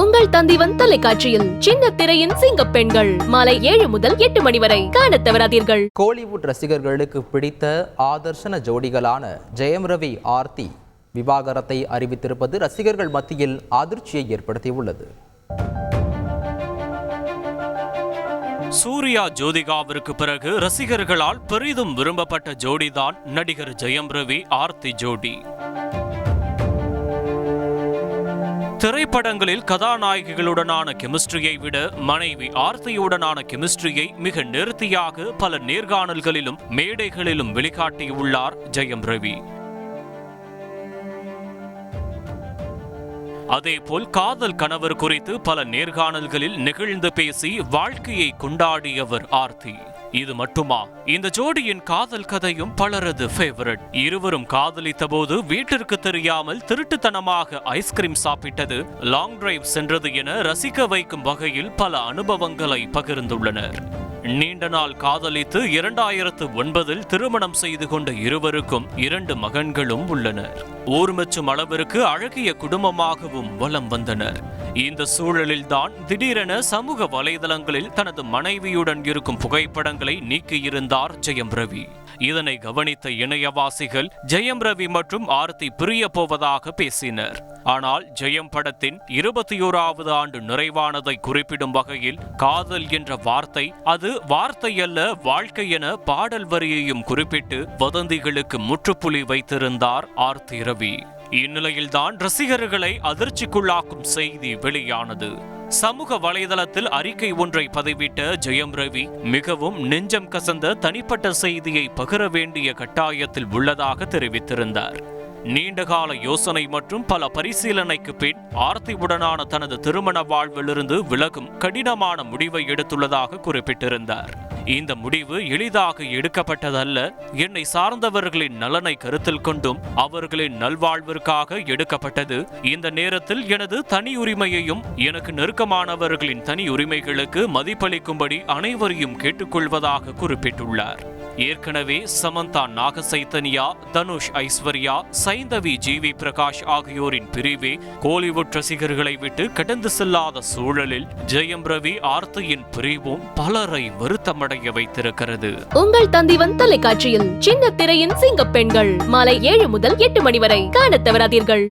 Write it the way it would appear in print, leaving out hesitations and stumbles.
உங்கள் தந்திவன் தொலைக்காட்சியில் சின்ன திரையின் சிங்க பெண்கள் மாலை 7 முதல் 8 மணி வரை காணத் தவறாதீர்கள். கோலிவுட் ரசிகர்களுக்கு பிடித்த ஆதர்சன ஜோடிகளான ஜெயம் ரவி ஆர்த்தி விவாகரத்தை அறிவித்திருப்பது ரசிகர்கள் மத்தியில் அதிர்ச்சியை ஏற்படுத்தியுள்ளது. சூர்யா ஜோதிகாவிற்கு பிறகு ரசிகர்களால் பெரிதும் விரும்பப்பட்ட ஜோடிதான் நடிகர் ஜெயம் ரவி ஆர்த்தி ஜோடி. திரைப்படங்களில் கதாநாயகிகளுடனான கெமிஸ்ட்ரியை விட மனைவி ஆர்த்தியுடனான கெமிஸ்ட்ரியை மிக நேர்த்தியாக பல நேர்காணல்களிலும் மேடைகளிலும் வெளிக்காட்டியுள்ளார் ஜெயம் ரவி. அதேபோல் காதல் கணவர் குறித்து பல நேர்காணல்களில் நெகிழ்ந்து பேசி வாழ்க்கையை கொண்டாடியவர் ஆர்த்தி. இது மட்டுமா, இந்த ஜோடியின் காதல் கதையும் பலரது ஃபேவரட். இருவரும் காதலித்த போது வீட்டிற்கு தெரியாமல் திருட்டுத்தனமாக ஐஸ்கிரீம் சாப்பிட்டது, லாங் டிரைவ் சென்றது என ரசிக்க வைக்கும் வகையில் பல அனுபவங்களை பகிர்ந்துள்ளனர். நீண்ட நாள் காதலித்து 2009 திருமணம் செய்து கொண்ட இருவருக்கும் 2 மகன்களும் உள்ளனர். ஊர் மெச்சும் அளவிற்கு அழகிய குடும்பமாகவும் வலம் வந்தனர். இந்த சூழலில்தான் திடீரென சமூக வலைதளங்களில் தனது மனைவியுடன் இருக்கும் புகைப்படங்களை நீக்கியிருந்தார் ஜெயம் ரவி. இதனை கவனித்த இணையவாசிகள் ஜெயம் ரவி மற்றும் ஆர்த்தி பிரிய போவதாக பேசினர். ஆனால் ஜெயம் படத்தின் 21வது ஆண்டு நிறைவானதை குறிப்பிடும் வகையில் காதல் என்ற வார்த்தை அது வார்த்தை அல்ல வாழ்க்கை என பாடல் வரியையும் குறிப்பிட்டு வதந்திகளுக்கு முற்றுப்புள்ளி வைத்திருந்தார் ஆர்த்தி ரவி. இந்நிலையில்தான் ரசிகர்களை அதிர்ச்சிக்குள்ளாக்கும் செய்தி வெளியானது. சமூக வலைதளத்தில் அறிக்கை ஒன்றை பதிவிட்ட ஜெயம் ரவி மிகவும் நெஞ்சம் கசந்த தனிப்பட்ட செய்தியை பகிர வேண்டிய கட்டாயத்தில் உள்ளதாக தெரிவித்திருந்தார். நீண்டகால யோசனை மற்றும் பல பரிசீலனைக்கு பின் ஆர்த்தியுடனான தனது திருமண வாழ்விலிருந்து விலகும் கடினமான முடிவை எடுத்துள்ளதாக குறிப்பிட்டிருந்தார். இந்த முடிவு எளிதாக எடுக்கப்பட்டதல்ல, என்னை சார்ந்தவர்களின் நலனை கருத்தில் கொண்டும் அவர்களின் நல்வாழ்விற்காக எடுக்கப்பட்டது. இந்த நேரத்தில் எனது தனி உரிமையையும் எனக்கு நெருக்கமானவர்களின் தனி உரிமைகளுக்கு மதிப்பளிக்கும்படி அனைவரையும் கேட்டுக்கொள்வதாக குறிப்பிட்டுள்ளார். ஏற்கனவே சமந்தா நாகசைத்தன்யா, தனுஷ் ஐஸ்வர்யா, சைந்தவி ஜிவி பிரகாஷ் ஆகியோரின் பிரிவே கோலிவுட் ரசிகர்களை விட்டு கடந்து செல்லாத சூழலில் ஜெயம் ரவி ஆர்த்தியின் பிரிவும் பலரை வருத்தமடைய வைத்திருக்கிறது. உங்கள் தந்திவன் தொலைக்காட்சியில் சின்ன திரையின் சிங்க பெண்கள் மாலை 7 முதல் 8 மணி வரை காணத் தவறாதீர்கள்.